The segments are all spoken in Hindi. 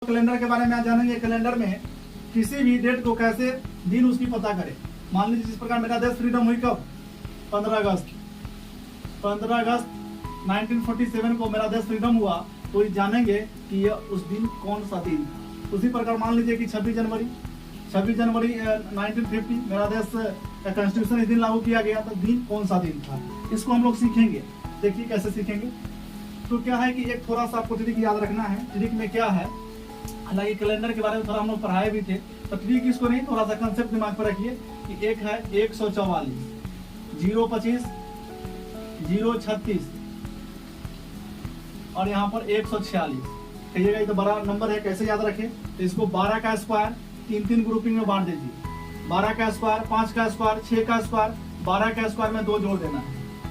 कैलेंडर के बारे में आज जानेंगे। कैलेंडर में किसी भी डेट को कैसे दिन उसकी पता करें। मान लीजिए जिस प्रकार मेरा देश फ्रीडम हुई कब, 15 अगस्त 1947 को मेरा देश फ्रीडम हुआ, तो ये जानेंगे कि ये उस दिन कौन सा दिन था। उसी प्रकार मान लीजिए कि 26 जनवरी 1950 मेरा देश कॉन्स्टिट्यूशन इस दिन लागू किया गया, तो दिन कौन सा दिन था, इसको हम लोग सीखेंगे। देखिए कैसे सीखेंगे। तो क्या है कि एक थोड़ा सा आपको ट्रिक याद रखना है। ट्रिक में क्या है, हालांकि कैलेंडर के बारे में थोड़ा हम लोग पढ़ाए भी थे, तो ट्रिक इसको नहीं, थोड़ा सा कंसेप्ट दिमाग पर रखिए कि एक है 144 025 036 और यहाँ पर 146। कहिएगा ये तो बड़ा नंबर है, कैसे याद रखें। तो इसको 12 का स्क्वायर 3 ग्रुपिंग में बांट दीजिए। 12 का स्क्वायर, 5 का स्क्वायर, 6 का स्क्वायर, 12 का स्क्वायर में 2 जोड़ देना है।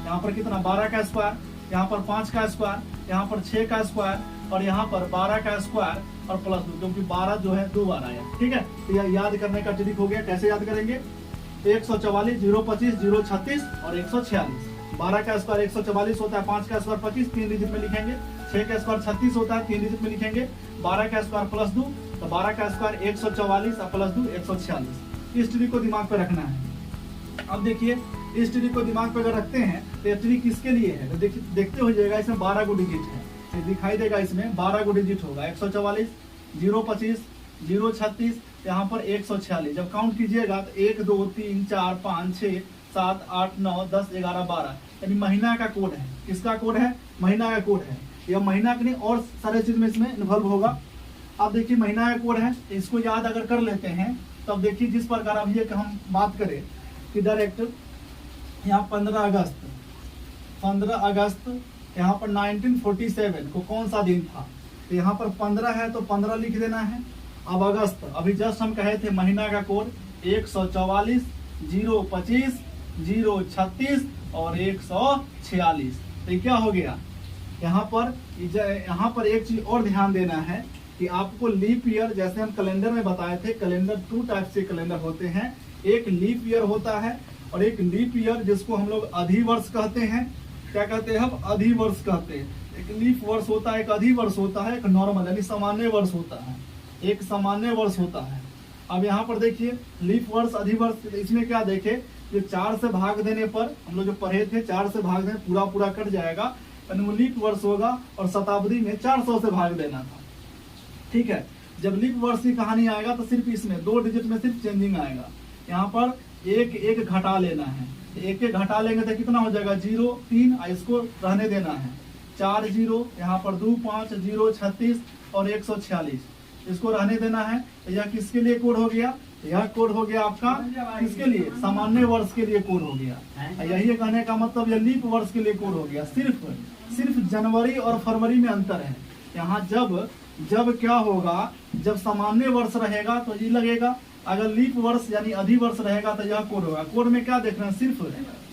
यहाँ पर कितना, 12 का स्क्वायर, यहाँ पर 5 का स्क्वायर, यहाँ पर 6 का स्क्वायर और यहाँ पर 12 का स्क्वायर और प्लस 2, क्योंकि 12 जो है 2 बार आया। ठीक है, तो यह याद करने का ट्रिक हो गया। कैसे याद करेंगे, 144 025 036 और 146। 12 का स्क्वायर 144 होता है, 5 का स्क्वायर 25 3 डिजिट में लिखेंगे, 6 का स्क्वायर 36 होता है 3 डिजिट में लिखेंगे, 12 का स्क्वायर प्लस 2, तो 12 का स्क्वायर 144 और प्लस 2 146। इस ट्रिक को दिमाग पे रखना है। अब देखिए इस ट्रिक को दिमाग पे अगर रखते हैं तो ये ट्रिक किसके लिए है, तो देखते हो जाएगा। इसमें 12 गो डिजिट है, तो दिखाई देगा इसमें 12 गो डिजिट होगा। 144 025 036 यहाँ पर 146। जब काउंट कीजिएगा तो 1 2 3 4 5 6 7 8 9 10 11 12, यानी महीना का कोड है। किसका कोड है, महीना का कोड है। यह महीना के नहीं और सारे चीज में इसमें इन्वॉल्व होगा। अब देखिए महीना का कोड है, इसको याद अगर कर लेते हैं तब देखिए जिस प्रकार अभी एक हम बात करें कि डायरेक्ट यहाँ 15 अगस्त यहाँ पर 1947 को कौन सा दिन था, तो यहाँ पर 15 है तो 15 लिख देना है। अब अगस्त, अभी जस्ट हम कहे थे महीना का कोड 144 025 036 और 146। तो क्या हो गया, यहाँ पर एक चीज और ध्यान देना है कि आपको लीप ईयर, जैसे हम कैलेंडर में बताए थे, कैलेंडर 2 टाइप से कैलेंडर होते हैं। एक लीप ईयर होता है और एक लीप ईयर जिसको हम लोग अधिवर्ष कहते हैं। क्या कहते हैं हम, अधिवर्ष कहते हैं। एक लीप वर्ष होता है, एक अधिवर्ष होता है, एक नॉर्मल यानी सामान्य वर्ष होता है, एक सामान्य वर्ष होता है। अब यहाँ पर देखिए लीप वर्ष अधिवर्ष, इसमें क्या देखे, जो 4 से भाग देने पर हम लोग जो पढ़े थे 4 से भाग देने पूरा कट जाएगा, वो लीप वर्ष होगा। और शताब्दी में 400 से भाग देना था। ठीक है, जब लीप वर्ष की कहानी आएगा तो सिर्फ इसमें 2 डिजिट में सिर्फ चेंजिंग आएगा। यहाँ पर एक घटा लेना है, एक घटा लेंगे तो कितना हो जाएगा 0 3, इसको रहने देना है 4 0, यहाँ पर 2 5 0 36 और 146, इसको रहने देना है। यह किसके लिए कोड हो गया, यह कोड हो गया आपका किसके लिए, सामान्य वर्ष के लिए कोड हो गया। यही कहने का मतलब यह लीप वर्ष के लिए कोड हो गया। सिर्फ जनवरी और फरवरी में अंतर है। यहाँ जब क्या होगा, जब सामान्य वर्ष रहेगा तो ये लगेगा, अगर लीप वर्ष यानी अधिवर्ष रहेगा तो यह कोड होगा। कोड में क्या देख रहे हैं,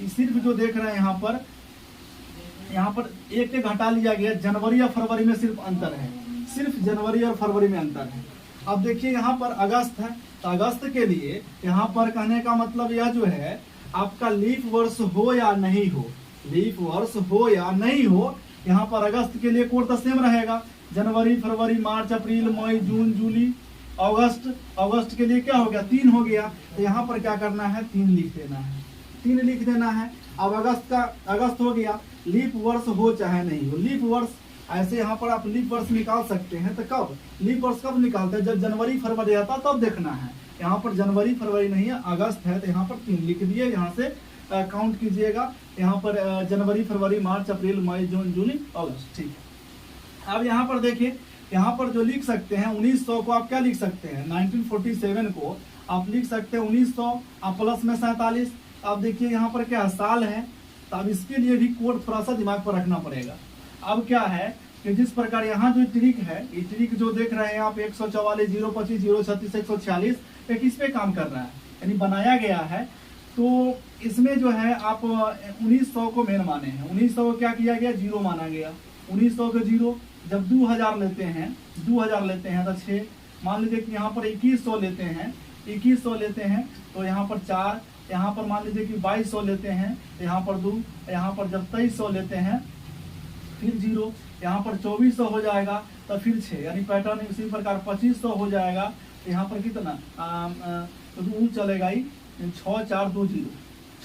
सिर्फ जो देख रहे हैं यहाँ पर एक घटा लिया गया। जनवरी या फरवरी में सिर्फ अंतर है, सिर्फ जनवरी और फरवरी में अंतर है। अब देखिए यहाँ पर अगस्त है, तो अगस्त के लिए यहाँ पर कहने का मतलब यह जो है, आपका लीप वर्ष हो या नहीं हो, लीप वर्ष हो या नहीं हो, यहाँ पर अगस्त के लिए कोड तो सेम रहेगा। जनवरी फरवरी मार्च अप्रैल मई जून जुलाई अगस्त के लिए क्या हो गया, 3 हो गया। तो यहाँ पर क्या करना है, 3 लिख देना है, 3 लिख देना है। अब अगस्त हो गया। लीप वर्ष हो चाहे नहीं हो, लीप वर्ष ऐसे यहाँ पर आप लीप वर्ष निकाल सकते हैं। तो कब लीप वर्ष कब निकालते हैं, जब जनवरी फरवरी आता तब देखना है। यहाँ पर जनवरी फरवरी नहीं है, अगस्त है, तो यहाँ पर 3 लिख दिए। यहाँ से काउंट कीजिएगा, यहाँ पर जनवरी फरवरी मार्च अप्रैल मई जून जुलाई अगस्त। ठीक है, अब यहाँ पर देखिए, यहाँ पर जो लिख सकते हैं 1900 को आप क्या लिख सकते हैं, 1947 को आप लिख सकते हैं 1900, आप प्लस में 47। अब देखिए यहाँ पर क्या साल है, तो अब इसके लिए भी कोड थोड़ा सा दिमाग पर रखना पड़ेगा। अब क्या है कि जिस प्रकार यहाँ जो ट्रिक है, ये ट्रिक जो देख रहे हैं आप 144 025 036 146, एक इस पे काम कर रहा है, यानी बनाया गया है। तो इसमें जो है आप 1900 को मेन माने हैं। 1900 को क्या किया गया, 0 माना गया। 1900 को 0, जब 2000 लेते हैं तो 6, मान लीजिए कि यहाँ पर 2100 लेते हैं तो यहाँ पर 4, यहाँ पर मान लीजिए कि 2200 लेते हैं तो यहाँ पर 2, यहाँ पर जब 2300 लेते हैं फिर 0, यहाँ पर 2400 हो जाएगा, तो फिर 6 यानी पैटर्न इसी प्रकार 2500 हो जाएगा, यहाँ पर कितना तो चलेगा ही 6420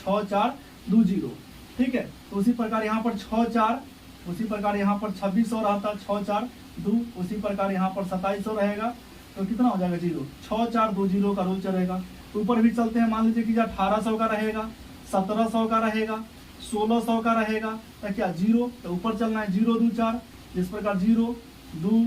6420, ठीक है। तो उसी प्रकार यहाँ पर 64, उसी प्रकार यहाँ पर 2600 रहता 642, उसी प्रकार यहाँ पर 2700 रहेगा, तो कितना हो जाएगा 0 6420 का रूल चलेगा। ऊपर भी चलते हैं, मान लीजिए कि 1800 का रहेगा, 1700 का रहेगा, 1600 का रहेगा, तो क्या 0, तो ऊपर चलना है 0 2 4, जिस प्रकार 0 2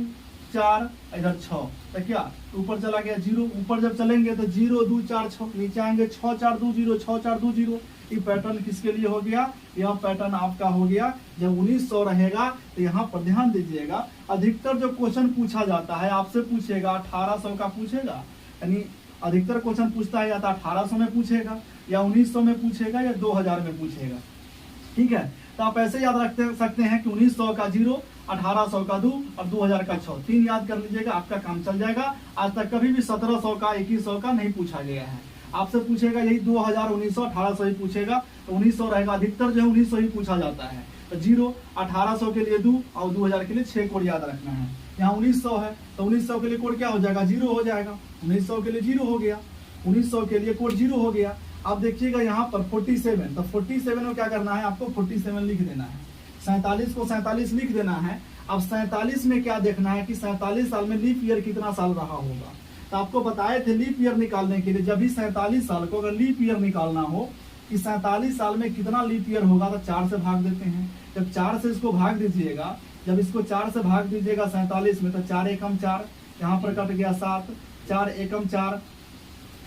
4 इधर 6, तो क्या ऊपर चला गया 0, ऊपर जब चलेंगे तो 0 2 4 6, नीचे आएंगे 6420 6420। ये पैटर्न किसके लिए हो गया, यह पैटर्न आपका हो गया जब 1900 रहेगा। तो यहाँ पर ध्यान दीजिएगा, अधिकतर जो क्वेश्चन पूछा जाता है आपसे पूछेगा 1800 का पूछेगा, यानी अधिकतर क्वेश्चन पूछता है या तो 1800 में पूछेगा या 1900 में पूछेगा या 2000 में पूछेगा, ठीक है। तो आप ऐसे याद रख सकते हैं कि 1900 का 0, 1800 का 2 और 2000 का 6, 3 याद कर लीजिएगा, आपका काम चल जाएगा। आज तक कभी भी 1700 का 2100 का नहीं पूछा गया है, आपसे पूछेगा यही 2000 1900 1800 ही पूछेगा, तो 1900 रहेगा, अधिकतर जो है 1900 ही पूछा जाता है। तो 0 1800 के लिए 2 और 2000 के लिए 6 कोड याद रखना है। यहाँ 1900 है तो 1900 के लिए कोड क्या हो जाएगा 0 हो जाएगा, 1900 के लिए 0 हो गया, 1900 के लिए कोड 0 हो गया। अब देखिएगा यहाँ पर 47, तो 47 में क्या करना है, आपको 47 लिख देना है, 47 को 47 लिख देना है। अब 47 में क्या देखना है कि 47 साल में लीप ईयर कितना साल रहा होगा। तो आपको बताए थे लीप ईयर निकालने के लिए, जब भी 47 साल को अगर लीप ईयर निकालना हो कि 47 साल में कितना लीप ईयर होगा, तो 4 से भाग देते हैं। जब 4 से इसको भाग दीजिएगा, जब इसको 4 से भाग दीजिएगा 47 में, तो 4 एकम 4, यहाँ पर कट गया 7, 4 एकम 4,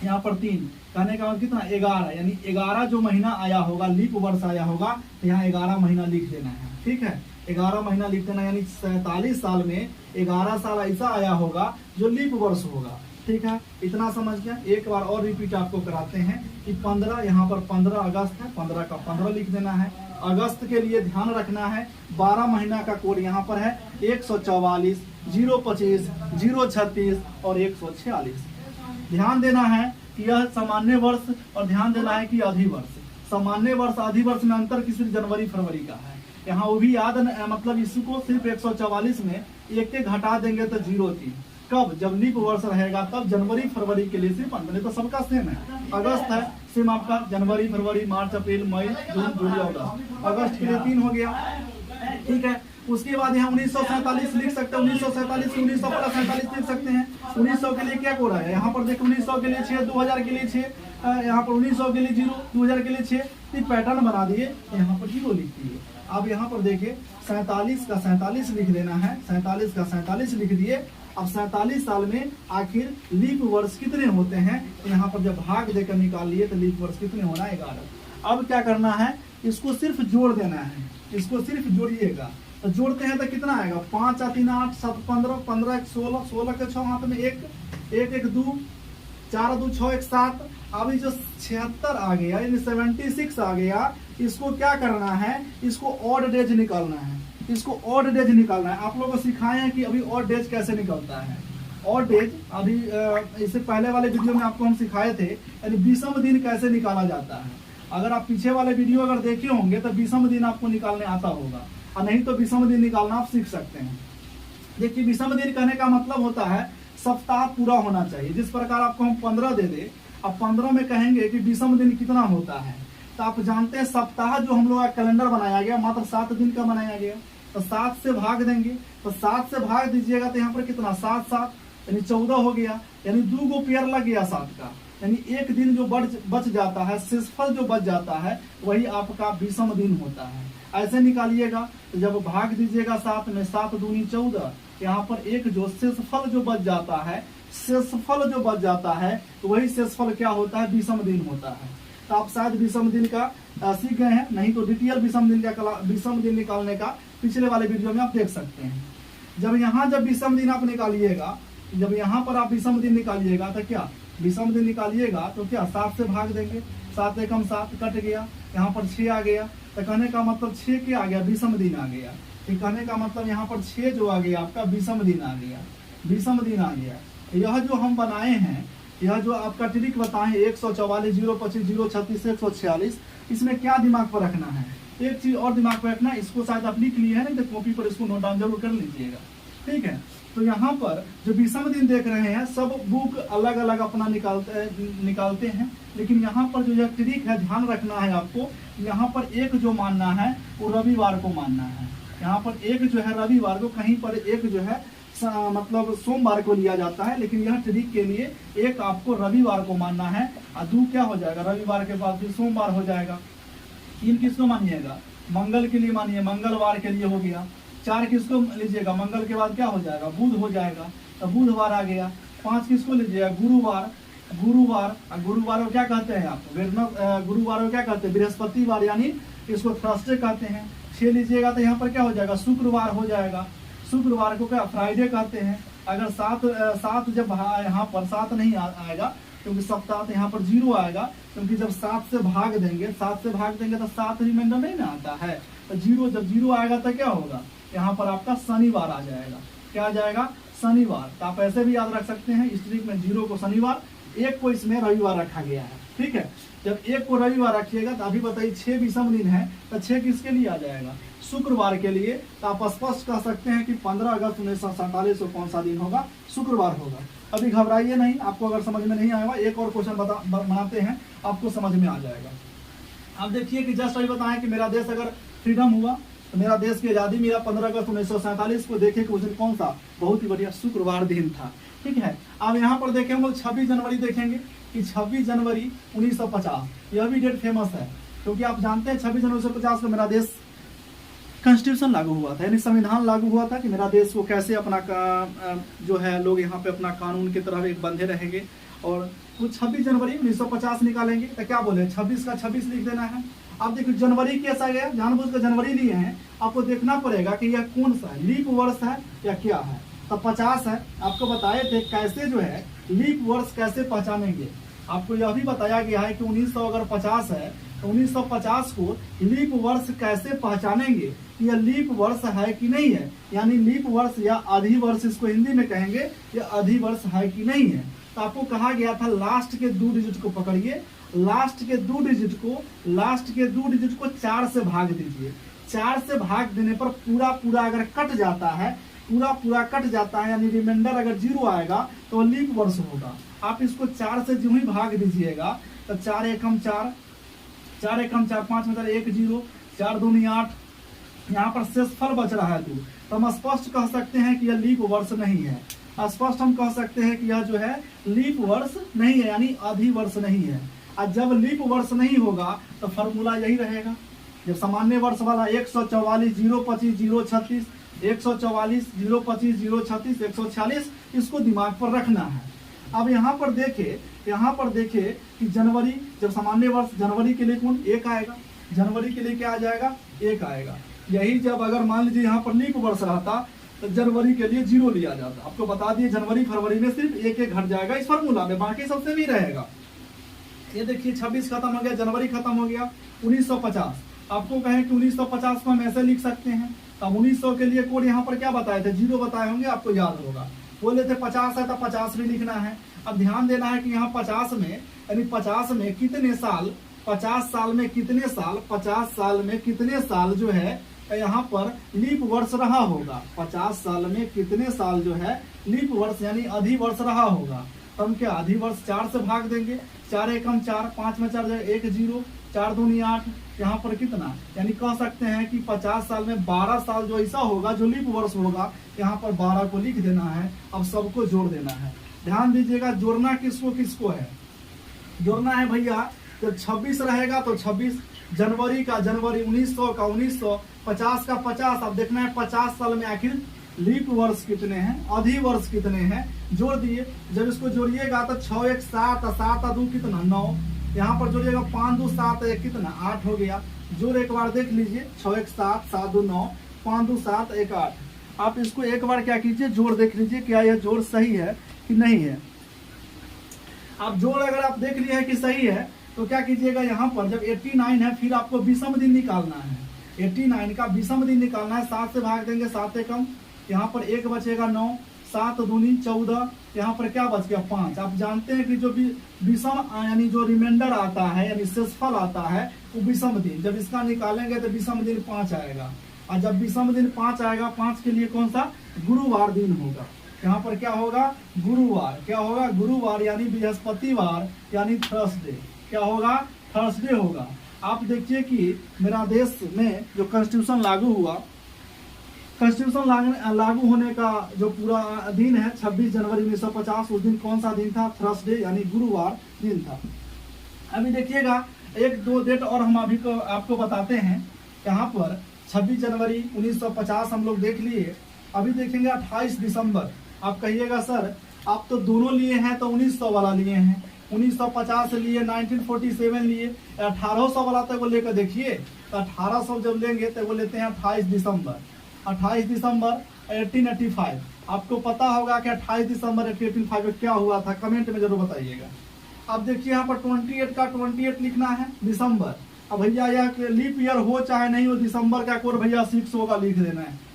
यहाँ पर 3, कहने का मतलब कितना 11, यानी 11 जो महीना आया होगा, लीप वर्ष आया होगा, तो यहाँ 11 महीना लिख देना है, ठीक है। 11 महीना लिख देना, यानी 47 साल में 11 साल ऐसा आया होगा जो लीप वर्ष होगा, ठीक है। इतना समझ गया। एक बार और रिपीट आपको कराते हैं कि 15, यहाँ पर 15 अगस्त है, 15 का 15 लिख देना है। अगस्त के लिए ध्यान रखना है 12 महीना का कोड यहाँ पर है 144 025 036 और 146। ध्यान देना है कि यह सामान्य वर्ष और ध्यान देना है कि अधिवर्ष। सामान्य वर्ष अधिवर्ष में अंतर की सिर्फ जनवरी फरवरी का है, यहाँ वो भी याद मतलब इसको सिर्फ 144 में एक के घटा देंगे तो 03। कब, जब लीप वर्ष रहेगा तब जनवरी फरवरी के लिए सिर्फ अंतर, तो सबका सेम है। अगस्त है सेम आपका, जनवरी फरवरी मार्च अप्रैल मई जून जुलाई अगस्त, अगस्त के लिए 3 हो गया, ठीक है। उसके बाद यहाँ 1947 लिख सकते हैं, 1947 से 1900 प्लस 47 लिख सकते हैं। 1900 के लिए क्या कोड है, यहाँ पर देखो 1900 के लिए 6, 2000 के लिए 6, यहाँ पर 1900 के लिए 0, 2000 के लिए 6, पैटर्न बना दिए, यहाँ पर 0 लिख दिए। अब यहाँ पर देखिए 47 का 47 लिख देना है, 47 का 47 लिख दिए। अब 47 साल में आखिर लीप वर्ष कितने होते हैं, तो यहाँ पर जब भाग देकर निकाल लिए तो लीप वर्ष कितने होना है 11। अब क्या करना है, इसको सिर्फ जोड़ देना है, इसको सिर्फ जोड़िएगा। तो जोड़ते हैं तो कितना आएगा, 5 और 3 8 7 15 15 1 16 16 के 6 हाथ में 1 1 1 2 4 2 6 1 7। अभी जो 76 आ गया यानी 76 आ गया, इसको क्या करना है, इसको ऑड डेज निकालना है, इसको ऑड डेज निकालना है। आप लोगों को सिखाए हैं कि अभी ऑड डेज कैसे निकलता है। ऑड डेज अभी इससे पहले वाले वीडियो में आपको हम सिखाए थे, यानी 20वां दिन कैसे निकाला जाता है। अगर आप पीछे वाले वीडियो अगर देखे होंगे तो 20वां दिन आपको निकालने आता होगा, और नहीं तो 20वां दिन निकालना आप सीख सकते हैं। देखिए 20वां दिन कहने का मतलब होता है सप्ताह पूरा होना चाहिए। जिस प्रकार आपको हम 15 दे दे, अब 15 में कहेंगे कि 20वां दिन कितना होता है, तो आप जानते हैं सप्ताह जो हम लोग का कैलेंडर बनाया गया मात्र 7 दिन का बनाया गया, तो 7 से भाग देंगे, तो 7 से भाग दीजिएगा तो यहाँ पर कितना 7 7 यानी 14 हो गया, यानी 2 गो पेयर लग गया 7 का, यानी एक दिन जो बच जाता है, शेषफल जो बच जाता है वही आपका 20वां दिन होता है। ऐसे निकालिएगा, तो जब भाग दीजिएगा 7 में, 7 दूनी 14, यहाँ पर एक जो शेषफल जो बच जाता है, शेषफल जो बच जाता है तो वही शेषफल क्या होता है 20वां दिन होता है। तो आप शायद 20वां दिन का सीख गए हैं, नहीं तो डिटेल 20वां दिन का 20वां दिन निकालने का पिछले वाले वीडियो में आप देख सकते हैं। जब यहाँ जब 20वां दिन आप निकालिएगा, जब यहाँ पर आप 20वां दिन निकालिएगा तो क्या 20वां दिन निकालिएगा तो क्या 7 से भाग देंगे, 7 एकम 7 कट गया, यहाँ पर 6 आ गया, तो कहने का मतलब 6 क्या आ गया 20वां दिन आ गया। कहने का मतलब यहाँ पर 6 जो आ गया आपका 20वां दिन आ गया, 20वां दिन आ गया। यह जो हम बनाए हैं, यह जो आपका ट्रिक बताए 144 025 036 146, इसमें क्या दिमाग पर रखना है, एक चीज और दिमाग में रखना, इसको शायद आप लिख लिए हैं ना, तो कॉपी पर इसको नोट डाउन जरूर कर लीजिएगा, ठीक है। तो यहाँ पर जो विषम दिन देख रहे हैं सब बुक अलग अलग अपना निकालते हैं, लेकिन यहाँ पर जो यह ट्रिक है ध्यान रखना है आपको, यहाँ पर एक जो मानना है वो रविवार को मानना है। यहाँ पर एक जो है रविवार को, कहीं पर एक जो है मतलब सोमवार को लिया जाता है, लेकिन यह ट्रिक के लिए एक आपको रविवार को मानना है और दो क्या हो जाएगा, रविवार के बाद फिर सोमवार हो जाएगा। तीन किसको मानिएगा, मंगल के लिए मानिए, मंगलवार के लिए हो गया। चार किसको लीजिएगा, मंगल के बाद क्या हो जाएगा, बुध हो जाएगा, तो बुधवार आ गया। पांच किसको लीजिएगा, गुरुवार, गुरुवार को क्या कहते हैं आप, गुरुवार को क्या कहते हैं, बृहस्पतिवार, यानी इसको थर्सडे कहते हैं। 6 लीजिएगा तो यहाँ पर क्या हो जाएगा, शुक्रवार हो जाएगा। शुक्रवार को क्या फ्राइडे कहते हैं। अगर सात जब यहाँ पर 7 नहीं आएगा, क्योंकि सप्ताह तो यहाँ पर 0 आएगा, क्योंकि जब 7 से भाग देंगे तो 7 रिमाइंडर नहीं ना आता है, तो 0 जब 0 आएगा तो क्या होगा, यहाँ पर आपका शनिवार आ जाएगा। क्या आ जाएगा, शनिवार। तो आप ऐसे भी याद रख सकते हैं, इस ट्रिक में 0 को शनिवार, 1 को इसमें रविवार रखा गया है, ठीक है। जब 1 को रविवार रखिएगा तो अभी बताइए 6 विषम दिन है, तो 6 किसके लिए आ जाएगा, शुक्रवार के लिए। तो आप स्पष्ट कह सकते हैं कि 15 अगस्त 1947 को कौन सा दिन होगा, शुक्रवार होगा। अभी घबराइए नहीं, आपको अगर समझ में नहीं आएगा एक और क्वेश्चन बनाते हैं, आपको समझ में आ जाएगा। आप देखिए कि जस्ट अभी बताएं कि मेरा देश अगर फ्रीडम हुआ तो मेरा देश की आजादी मेरा 15 अगस्त 1947 को देखे कि उस दिन कौन सा, बहुत ही बढ़िया शुक्रवार दिन था, ठीक है। अब यहाँ पर देखें हम लोग 26 जनवरी देखेंगे कि 26 जनवरी 1950, यह भी डेट फेमस है, क्योंकि आप जानते हैं 26 जनवरी 1950 को मेरा देश कॉन्स्टिट्यूशन लागू हुआ था, यानी संविधान लागू हुआ था कि मेरा देश को कैसे अपना जो है लोग यहाँ पे अपना कानून की तरफ एक बंधे रहेंगे। और वो 26 जनवरी 1950 निकालेंगे तो क्या बोले, 26 का 26 लिख देना है। अब देखो जनवरी कैसा गया, जानबूझ कर जनवरी लिए हैं, आपको देखना पड़ेगा कि यह कौन सा है, लीप वर्ष है या क्या है। तो 50 है, आपको बताए थे कैसे जो है लीप वर्ष कैसे पहचानेंगे। आपको यह भी बताया गया है कि 1900 अगर 50 है तो 1950 को लीप वर्ष कैसे पहचानेंगे, यह लीप वर्ष है कि नहीं है, यानी लीप वर्ष या अधिवर्ष इसको हिंदी में कहेंगे, यह अधिवर्ष है कि नहीं है। तो आपको कहा गया था लास्ट के 2 डिजिट को पकड़िए, लास्ट के 2 डिजिट को 4 से भाग दीजिए। 4 से भाग देने पर पूरा अगर कट जाता है, पूरा कट जाता है, यानी रिमाइंडर अगर 0 आएगा तो लीप वर्ष होगा। आप इसको 4 से जो ही भाग दीजिएगा तो 4 एकम 4, 4 एकम 4, 5 में 1 0, 4 दूनी 8, यहाँ पर शेषफल बच रहा है 2। तो हम स्पष्ट कह सकते हैं कि यह लीप वर्ष नहीं है। स्पष्ट हम कह सकते हैं कि यह जो है लीप वर्ष नहीं है, यानी अधिवर्ष नहीं है। और जब लीप वर्ष नहीं होगा तो फॉर्मूला यही रहेगा, जब सामान्य वर्ष वाला 144 025 036, 144 025 036 146, इसको दिमाग पर रखना है। अब यहाँ पर देखे कि जनवरी, जब सामान्य वर्ष जनवरी के लिए कौन 1 आएगा, जनवरी के लिए क्या आ जाएगा 1 आएगा। यही जब अगर मान लीजिए यहाँ पर लीप वर्ष रहता तो जनवरी के लिए 0 लिया जाता। आपको बता दिए जनवरी फरवरी में सिर्फ 1 घट जाएगा इस फॉर्मूला में, बाकी सबसे भी रहेगा। ये देखिए 26 खत्म हो गया, जनवरी खत्म हो गया, 1950। आपको कहें कि 1950 को हम ऐसे लिख सकते हैं, तब 1900 के लिए कोड यहाँ पर क्या बताए थे, 0 बताए होंगे, आपको याद होगा। बोले थे 50 है तो 50 भी लिखना है। अब ध्यान देना है कि यहाँ 50 में, यानी 50 में कितने साल, 50 साल में कितने साल, 50 साल में कितने साल जो है यहाँ पर लीप वर्ष रहा होगा। 50 साल में कितने साल जो है लीप वर्ष यानी अधिवर्ष रहा होगा। तो हम क्या अधिवर्ष 4 से भाग देंगे, 4 एकम 4, 5 में 4 1 0, 4 दूनी 8, यहाँ पर कितना, यानी कह सकते हैं कि 50 साल में 12 साल जो ऐसा होगा जो लीप वर्ष होगा, यहाँ पर 12 को लिख देना है। अब सबको जोड़ देना है। ध्यान दीजिएगा जोड़ना किसको किसको है, जोड़ना है भैया, जब 26 रहेगा तो 26, जनवरी का जनवरी, 1900 का 1900, 50 का 50। अब देखना है 50 साल में आखिर लीप वर्ष कितने हैं, अधिवर्ष कितने हैं, जोड़ दिए। जब इसको जोड़िएगा तो 6 1 7, 7 2 कितना 9, यहाँ पर जोड़िएगा 5 2 7 1 कितना 8 हो गया। जोड़ एक बार देख लीजिए, 6 1 7, 7 2 9, 5 2 7 1 8। आप इसको एक बार क्या कीजिए, जोड़ देख लीजिए क्या यह जोड़ सही है कि नहीं है। आप जोड़ अगर आप देख लिए है कि सही है तो क्या कीजिएगा, यहाँ पर जब 89 है फिर आपको विषम दिन निकालना है। 89 का विषम दिन निकालना है, 7 से भाग देंगे, 7 एकम, यहाँ पर 1 बचेगा 9, 7 दूनी 14, यहाँ पर क्या बच गया 5। आप जानते हैं कि जो भी विषम यानी जो रिमाइंडर आता है यानी शेषफल आता है वो विषम दिन, जब इसका निकालेंगे तो विषम दिन 5 आएगा। और जब विषम दिन 5 आएगा, 5 के लिए कौन सा गुरुवार दिन होगा। यहाँ पर क्या होगा गुरुवार, क्या होगा गुरुवार यानी बृहस्पतिवार यानी थर्सडे, क्या होगा थर्सडे होगा। आप देखिए कि मेरा देश में जो कॉन्स्टिट्यूशन लागू हुआ, कॉन्स्टिट्यूशन लागू होने का जो पूरा दिन है 26 जनवरी 1950, उस दिन कौन सा दिन था थर्सडे यानी गुरुवार दिन था। अभी देखिएगा 1-2 डेट और हम अभी को आपको बताते हैं। यहाँ पर 26 जनवरी 1950 हम लोग देख लिए। अभी देखेंगे 28 दिसंबर। आप कहिएगा सर आप तो दोनों लिए हैं तो 1900 वाला लिए हैं, 1950 लिए, 1947 लिए, 1800 वाला तो वो लेकर देखिए। तो 1800 जब लेंगे तो वो लेते हैं 28 दिसंबर। 28 दिसंबर 1885। आपको पता होगा कि 28 दिसंबर 1885 में क्या हुआ था, कमेंट में जरूर बताइएगा। अब देखिए यहाँ पर 28 का 28 लिखना है दिसंबर। अब भैया यह लीप ईयर हो चाहे नहीं हो, दिसंबर का कोड भैया 6 होगा लिख देना है।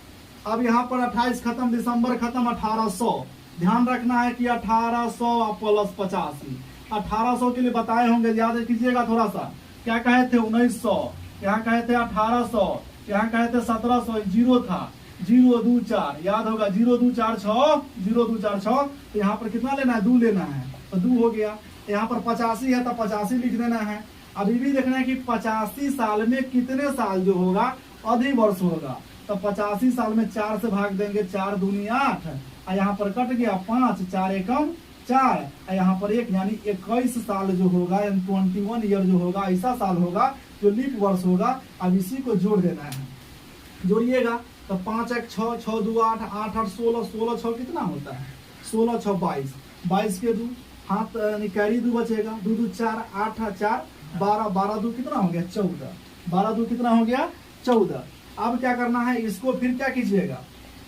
अब यहाँ पर 28 खत्म, दिसंबर खत्म, 1800 ध्यान रखना है कि 1800 प्लस 85। 1800 के लिए बताए होंगे, याद कीजिएगा थोड़ा सा। क्या कहे थे 1900, यहाँ कहे थे 1800, यहाँ कहे थे 1700, 0 था 024, याद होगा 0246, 0246। तो यहाँ पर कितना लेना है 2 लेना है, तो 2 हो गया। यहाँ पर 85 है तो 85 लिख देना है। अभी भी देखना है कि 85 साल में कितने साल जो होगा अधिक वर्ष होगा। तो 85 साल में 4 से भाग देंगे, 4 दूनी 8, और यहाँ पर कट गया 5, 4 एकम 4, और यहाँ पर 1 यानी 21 साल जो होगा, 21 ईयर जो होगा, ऐसा साल होगा जो लीप वर्ष होगा। अब इसी को जोड़ देना है, जोड़िएगा तो 5 1 6, 6 2 8, 8 8 16, 16 6 कितना होता है 16 6 22, 22 के 2 हाथ कैरी 2 बचेगा, 2 2 4, 8 4 12, 12 2 कितना हो गया 14, 12 2 कितना हो गया 14। अब क्या करना है, इसको फिर क्या कीजिएगा,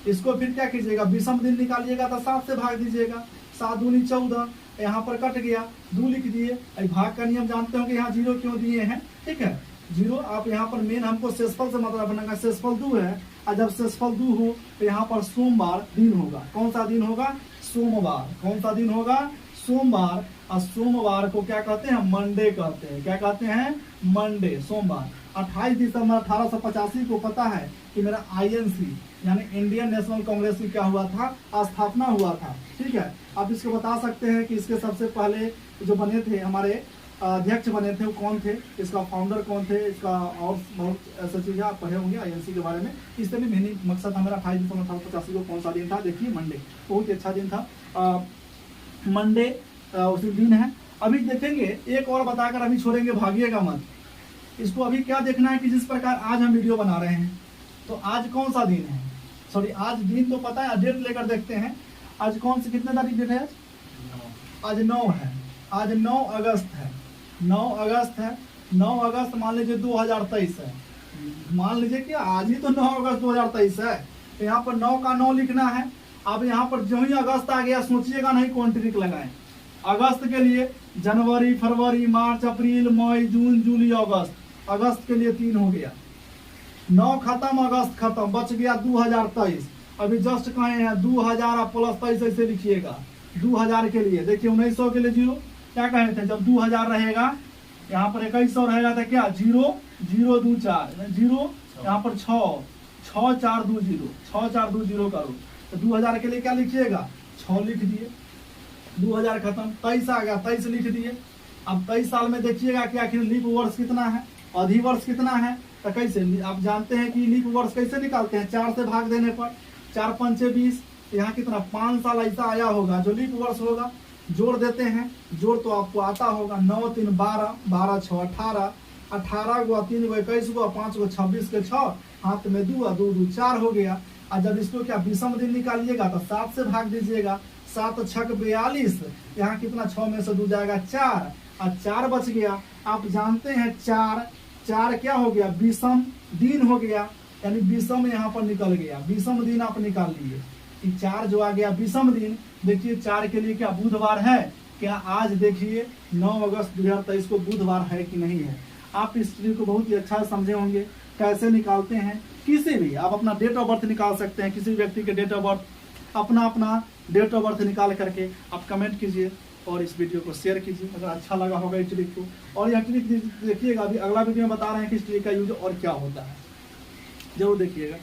इसको फिर क्या कीजिएगा, विषम दिन निकालिएगा तो 7 से भाग दीजिएगा, 7 दूनी 14, यहाँ पर कट गया 2 लिख दिए। भाग का नियम जानते हो कि यहाँ 0 क्यों दिए हैं, ठीक है 0। आप यहाँ पर मेन हमको शेषफल से मतलब बनाना, शेषफल 2 है, और जब शेषफल 2 हो तो यहाँ पर सोमवार दिन होगा। कौन सा दिन होगा सोमवार, कौन सा दिन होगा सोमवार। और सोमवार को क्या कहते हैं मंडे कहते हैं, क्या कहते हैं मंडे, सोमवार। 28 दिसंबर 1885 को पता है कि मेरा INC यानी इंडियन नेशनल कांग्रेस की क्या हुआ था, स्थापना हुआ था, ठीक है। आप इसको बता सकते हैं कि इसके सबसे पहले जो बने थे हमारे अध्यक्ष बने थे वो कौन थे, इसका फाउंडर कौन थे, इसका और बहुत ऐसा चीजें आप पढ़े होंगे INC के बारे में। इसलिए मेन मकसद हमारा 28 दिसंबर 1885 को कौन सा दिन था, देखिए मंडे, बहुत ही अच्छा दिन था, मंडे उसी दिन है। अभी देखेंगे एक और बताकर अभी छोड़ेंगे, भागिएगा मत। इसको अभी क्या देखना है कि जिस प्रकार आज हम वीडियो बना रहे हैं, तो आज कौन सा दिन है, सॉरी आज दिन तो पता है, डेट लेकर देखते हैं। आज कौन सी कितने तारीख डेट है, आज 9 है, आज 9 अगस्त है, 9 अगस्त है। 9 अगस्त मान लीजिए 2023 है, मान लीजिए कि आज ही तो 9 अगस्त 2023 है। तो यहाँ पर 9 का 9 लिखना है। अब यहाँ पर जो ही अगस्त आ गया सोचिएगा नहीं कौन ट्रिक लगाएं। अगस्त के लिए जनवरी, फरवरी, मार्च, अप्रैल, मई, जून, जुलाई, अगस्त। अगस्त के लिए 3 हो गया, 9 खत्म, अगस्त खत्म, बच गया 2023। अभी जस्ट कहे हैं 2000 प्लस 23 ऐसे लिखिएगा। 2000 के लिए देखिए 1900 के लिए 0, क्या कहे थे जब 2000 रहेगा यहाँ पर 2100 रहेगा तो क्या 0 0 2 4 0, यहाँ पर 6 6 4 2 0, 6 4 2 0 करो तो 2000 के लिए क्या लिखिएगा 6 लिख दिए। 2000 खत्म, 23 आ गया 23 लिख दिए। अब 23 साल में देखिएगा कि आखिर लीप वर्ष कितना है, अधिवर्ष कितना है, तो कैसे आप जानते हैं कि लीप वर्ष कैसे निकालते हैं, 4 से भाग देने पर 4 5 20, यहाँ कितना 5 साल ऐसा आया होगा जो लीप वर्ष होगा। जोड़ देते हैं, जोड़ तो आपको आता होगा, 9 3 12, 12 6 18, 18 को 3 को 21 को 5 को 26 के 6, हाथ में 2 2 2 4 हो गया। और जब इसको क्या विषम दिन निकालिएगा तो 7 से भाग दीजिएगा, 7 6 42, यहाँ कितना 6 में से 2 जाएगा 4, और 4 बच गया। आप जानते हैं 4 क्या हो गया विषम दिन हो गया, यानी विषम यहाँ पर निकल गया, विषम दिन आप निकाल लिए कि 4 जो आ गया विषम दिन। देखिए 4 के लिए क्या बुधवार है, क्या आज देखिए 9 अगस्त 2023 को बुधवार है कि नहीं है। आप इस चीज को बहुत ही अच्छा समझे होंगे कैसे निकालते हैं। किसी भी आप अपना डेट ऑफ बर्थ निकाल सकते हैं, किसी व्यक्ति के डेट ऑफ बर्थ अपना अपना डेट ऑफ बर्थ निकाल करके आप कमेंट कीजिए और इस वीडियो को शेयर कीजिए अगर अच्छा लगा होगा इस ट्रिक को। और यह ट्रिक देखिएगा, अभी अगला वीडियो में बता रहे हैं कि इस ट्रिक का यूज और क्या होता है, जरूर देखिएगा।